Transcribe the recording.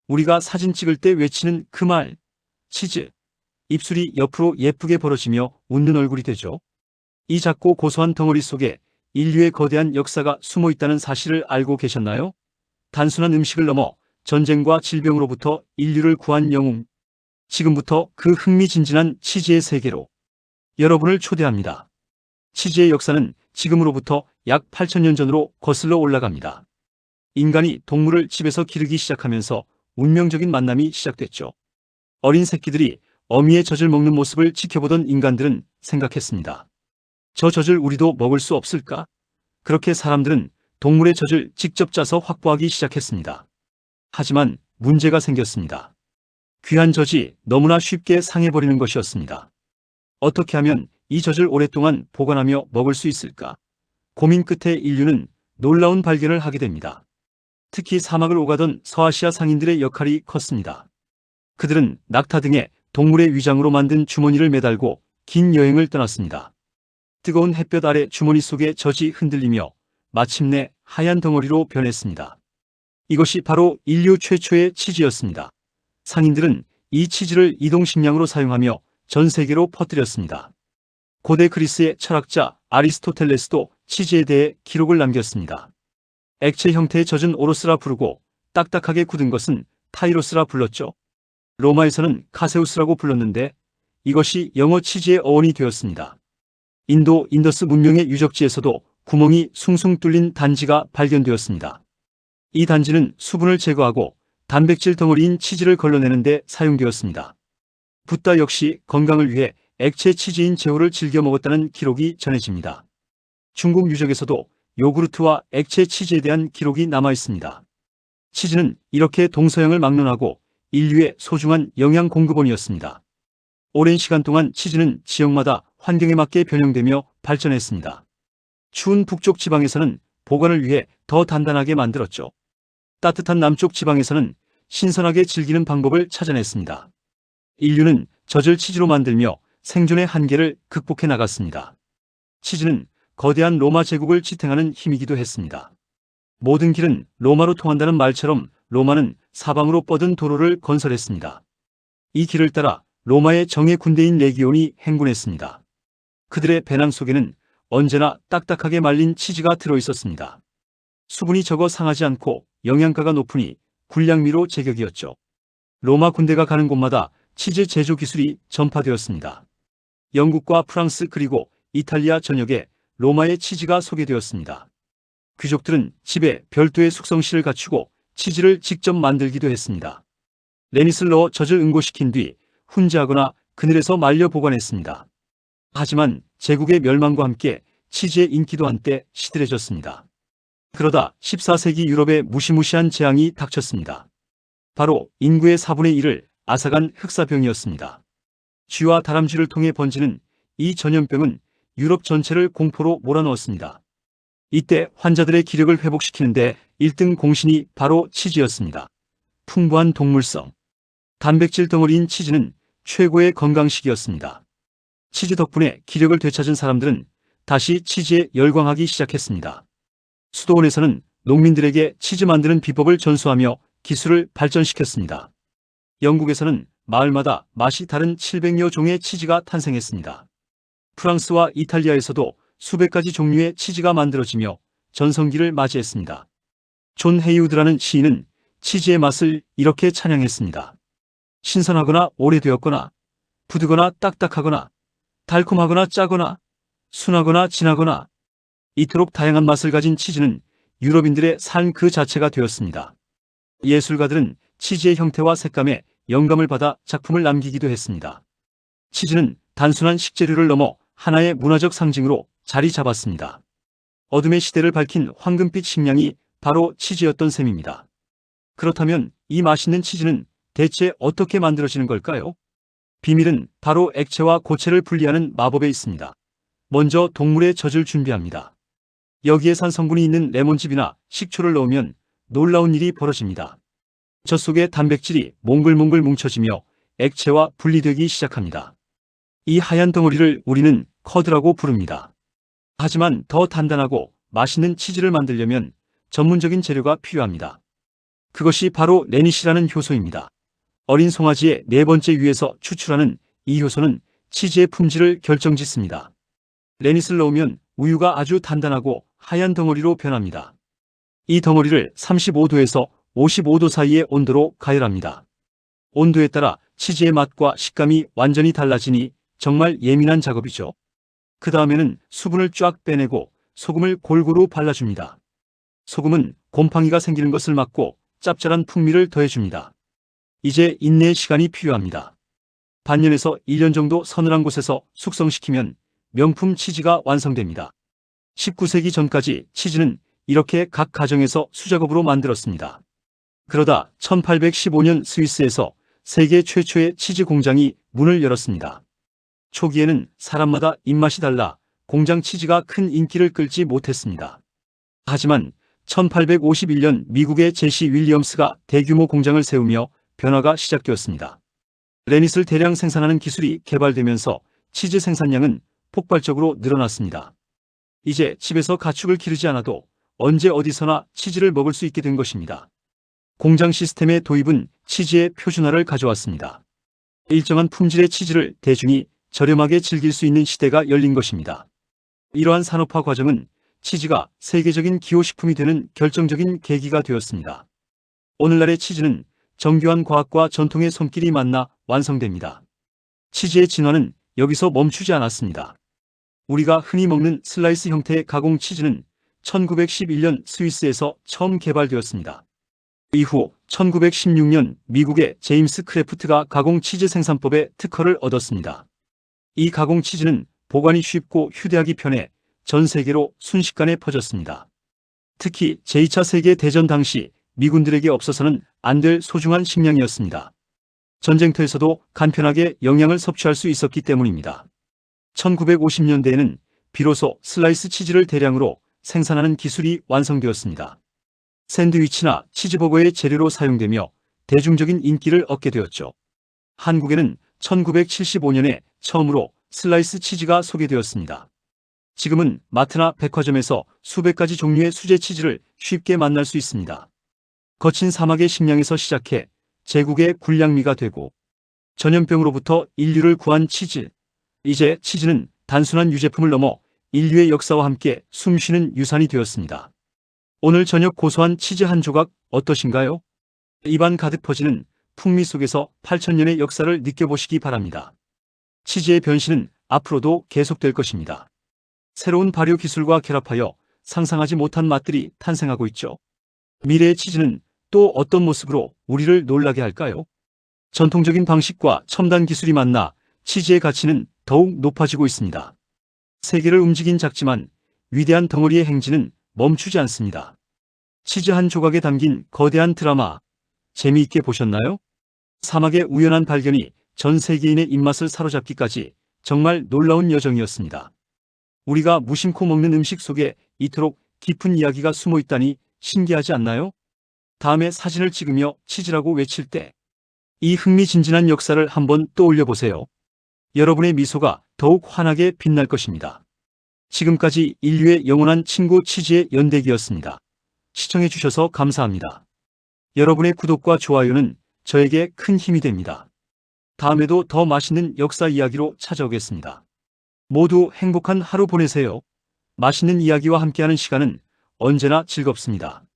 우리가 사진 찍을 때 외치는 그 말, 치즈. 입술이 옆으로 예쁘게 벌어지며 웃는 얼굴이 되죠. 이 작고 고소한 덩어리 속에 인류의 거대한 역사가 숨어 있다는 사실을 알고 계셨나요? 단순한 음식을 넘어 전쟁과 질병으로부터 인류를 구한 영웅. 지금부터 그 흥미진진한 치즈의 세계로 여러분을 초대합니다. 치즈의 역사는 지금으로부터 약 8,000년 전으로 거슬러 올라갑니다. 인간이 동물을 집에서 기르기 시작하면서 운명적인 만남이 시작됐죠. 어린 새끼들이 어미의 젖을 먹는 모습을 지켜보던 인간들은 생각했습니다. 저 젖을 우리도 먹을 수 없을까? 그렇게 사람들은 동물의 젖을 직접 짜서 확보하기 시작했습니다. 하지만 문제가 생겼습니다. 귀한 젖이 너무나 쉽게 상해버리는 것이었습니다. 어떻게 하면 이 젖을 오랫동안 보관하며 먹을 수 있을까? 고민 끝에 인류는 놀라운 발견을 하게 됩니다. 특히 사막을 오가던 서아시아 상인들의 역할이 컸습니다. 그들은 낙타 등의 동물의 위장으로 만든 주머니를 매달고 긴 여행을 떠났습니다. 뜨거운 햇볕 아래 주머니 속의 젖이 흔들리며 마침내 하얀 덩어리로 변했습니다. 이것이 바로 인류 최초의 치즈였습니다. 상인들은 이 치즈를 이동식량으로 사용하며 전 세계로 퍼뜨렸습니다. 고대 그리스의 철학자 아리스토텔레스도 치즈에 대해 기록을 남겼습니다. 액체 형태의 젖은 오로스라 부르고 딱딱하게 굳은 것은 타이로스라 불렀죠. 로마에서는 카세우스라고 불렀는데 이것이 영어 치즈의 어원이 되었습니다. 인도 인더스 문명의 유적지에서도 구멍이 숭숭 뚫린 단지가 발견되었습니다. 이 단지는 수분을 제거하고 단백질 덩어리인 치즈를 걸러내는 데 사용되었습니다. 붓다 역시 건강을 위해 액체 치즈인 제호를 즐겨 먹었다는 기록이 전해집니다. 중국 유적에서도 요구르트와 액체 치즈에 대한 기록이 남아 있습니다. 치즈는 이렇게 동서양을 막론하고 인류의 소중한 영양 공급원이었습니다. 오랜 시간 동안 치즈는 지역마다 환경에 맞게 변형되며 발전했습니다. 추운 북쪽 지방에서는 보관을 위해 더 단단하게 만들었죠. 따뜻한 남쪽 지방에서는 신선하게 즐기는 방법을 찾아냈습니다. 인류는 젖을 치즈로 만들며 생존의 한계를 극복해 나갔습니다. 치즈는 거대한 로마 제국을 지탱하는 힘이기도 했습니다. 모든 길은 로마로 통한다는 말처럼 로마는 사방으로 뻗은 도로를 건설했습니다. 이 길을 따라 로마의 정예 군대인 레기온이 행군했습니다. 그들의 배낭 속에는 언제나 딱딱하게 말린 치즈가 들어있었습니다. 수분이 적어 상하지 않고 영양가가 높으니 군량미로 제격이었죠. 로마 군대가 가는 곳마다 치즈 제조 기술이 전파되었습니다. 영국과 프랑스 그리고 이탈리아 전역에 로마의 치즈가 소개되었습니다. 귀족들은 집에 별도의 숙성실을 갖추고 치즈를 직접 만들기도 했습니다. 레닛을 넣어 젖을 응고시킨 뒤 훈제하거나 그늘에서 말려 보관했습니다. 하지만 제국의 멸망과 함께 치즈의 인기도 한때 시들해졌습니다. 그러다 14세기 유럽에 무시무시한 재앙이 닥쳤습니다. 바로 인구의 4분의 1을 앗아간 흑사병이었습니다. 쥐와 다람쥐를 통해 번지는 이 전염병은 유럽 전체를 공포로 몰아넣었습니다. 이때 환자들의 기력을 회복시키는데 1등 공신이 바로 치즈였습니다. 풍부한 동물성, 단백질 덩어리인 치즈는 최고의 건강식이었습니다. 치즈 덕분에 기력을 되찾은 사람들은 다시 치즈에 열광하기 시작했습니다. 수도원에서는 농민들에게 치즈 만드는 비법을 전수하며 기술을 발전시켰습니다. 영국에서는 마을마다 맛이 다른 700여 종의 치즈가 탄생했습니다. 프랑스와 이탈리아에서도 수백 가지 종류의 치즈가 만들어지며 전성기를 맞이했습니다. 존 헤이우드라는 시인은 치즈의 맛을 이렇게 찬양했습니다. 신선하거나 오래되었거나, 부드거나 딱딱하거나, 달콤하거나 짜거나, 순하거나 진하거나, 이토록 다양한 맛을 가진 치즈는 유럽인들의 삶 그 자체가 되었습니다. 예술가들은 치즈의 형태와 색감에 영감을 받아 작품을 남기기도 했습니다. 치즈는 단순한 식재료를 넘어 하나의 문화적 상징으로 자리 잡았습니다. 어둠의 시대를 밝힌 황금빛 식량이 바로 치즈였던 셈입니다. 그렇다면 이 맛있는 치즈는 대체 어떻게 만들어지는 걸까요? 비밀은 바로 액체와 고체를 분리하는 마법에 있습니다. 먼저 동물의 젖을 준비합니다. 여기에 산 성분이 있는 레몬즙이나 식초를 넣으면 놀라운 일이 벌어집니다. 젖 속에 단백질이 몽글몽글 뭉쳐지며 액체와 분리되기 시작합니다. 이 하얀 덩어리를 우리는 커드라고 부릅니다. 하지만 더 단단하고 맛있는 치즈를 만들려면 전문적인 재료가 필요합니다. 그것이 바로 레닛이라는 효소입니다. 어린 송아지의 네 번째 위에서 추출하는 이 효소는 치즈의 품질을 결정짓습니다. 레닛을 넣으면 우유가 아주 단단하고 하얀 덩어리로 변합니다. 이 덩어리를 35도에서 55도 사이의 온도로 가열합니다. 온도에 따라 치즈의 맛과 식감이 완전히 달라지니 정말 예민한 작업이죠. 그 다음에는 수분을 쫙 빼내고 소금을 골고루 발라줍니다. 소금은 곰팡이가 생기는 것을 막고 짭짤한 풍미를 더해줍니다. 이제 인내의 시간이 필요합니다. 반년에서 1년 정도 서늘한 곳에서 숙성시키면 명품 치즈가 완성됩니다. 19세기 전까지 치즈는 이렇게 각 가정에서 수작업으로 만들었습니다. 그러다 1815년 스위스에서 세계 최초의 치즈 공장이 문을 열었습니다. 초기에는 사람마다 입맛이 달라 공장 치즈가 큰 인기를 끌지 못했습니다. 하지만 1851년 미국의 제시 윌리엄스가 대규모 공장을 세우며 변화가 시작되었습니다. 레닛을 대량 생산하는 기술이 개발되면서 치즈 생산량은 폭발적으로 늘어났습니다. 이제 집에서 가축을 기르지 않아도 언제 어디서나 치즈를 먹을 수 있게 된 것입니다. 공장 시스템의 도입은 치즈의 표준화를 가져왔습니다. 일정한 품질의 치즈를 대중이 저렴하게 즐길 수 있는 시대가 열린 것입니다. 이러한 산업화 과정은 치즈가 세계적인 기호식품이 되는 결정적인 계기가 되었습니다. 오늘날의 치즈는 정교한 과학과 전통의 손길이 만나 완성됩니다. 치즈의 진화는 여기서 멈추지 않았습니다. 우리가 흔히 먹는 슬라이스 형태의 가공 치즈는 1911년 스위스에서 처음 개발되었습니다. 이후 1916년 미국의 제임스 크래프트가 가공 치즈 생산법에 특허를 얻었습니다. 이 가공 치즈는 보관이 쉽고 휴대하기 편해 전 세계로 순식간에 퍼졌습니다. 특히 제2차 세계대전 당시 미군들에게 없어서는 안 될 소중한 식량이었습니다. 전쟁터에서도 간편하게 영양을 섭취할 수 있었기 때문입니다. 1950년대에는 비로소 슬라이스 치즈를 대량으로 생산하는 기술이 완성되었습니다. 샌드위치나 치즈버거의 재료로 사용되며 대중적인 인기를 얻게 되었죠. 한국에는 1975년에 처음으로 슬라이스 치즈가 소개되었습니다. 지금은 마트나 백화점에서 수백 가지 종류의 수제 치즈를 쉽게 만날 수 있습니다. 거친 사막의 식량에서 시작해 제국의 굴량미가 되고 전염병으로부터 인류를 구한 치즈. 이제 치즈는 단순한 유제품을 넘어 인류의 역사와 함께 숨쉬는 유산이 되었습니다. 오늘 저녁 고소한 치즈 한 조각 어떠신가요? 입안 가득 퍼지는 풍미 속에서 8,000년의 역사를 느껴보시기 바랍니다. 치즈의 변신은 앞으로도 계속될 것입니다. 새로운 발효 기술과 결합하여 상상하지 못한 맛들이 탄생하고 있죠. 미래의 치즈는 또 어떤 모습으로 우리를 놀라게 할까요? 전통적인 방식과 첨단 기술이 만나 치즈의 가치는 더욱 높아지고 있습니다. 세계를 움직인 작지만 위대한 덩어리의 행진은 멈추지 않습니다. 치즈 한 조각에 담긴 거대한 드라마, 재미있게 보셨나요? 사막의 우연한 발견이 전 세계인의 입맛을 사로잡기까지 정말 놀라운 여정이었습니다. 우리가 무심코 먹는 음식 속에 이토록 깊은 이야기가 숨어 있다니 신기하지 않나요? 다음에 사진을 찍으며 치즈라고 외칠 때 이 흥미진진한 역사를 한번 떠올려 보세요. 여러분의 미소가 더욱 환하게 빛날 것입니다. 지금까지 인류의 영원한 친구 치즈의 연대기였습니다. 시청해주셔서 감사합니다. 여러분의 구독과 좋아요는 저에게 큰 힘이 됩니다. 다음에도 더 맛있는 역사 이야기로 찾아오겠습니다. 모두 행복한 하루 보내세요. 맛있는 이야기와 함께하는 시간은 언제나 즐겁습니다.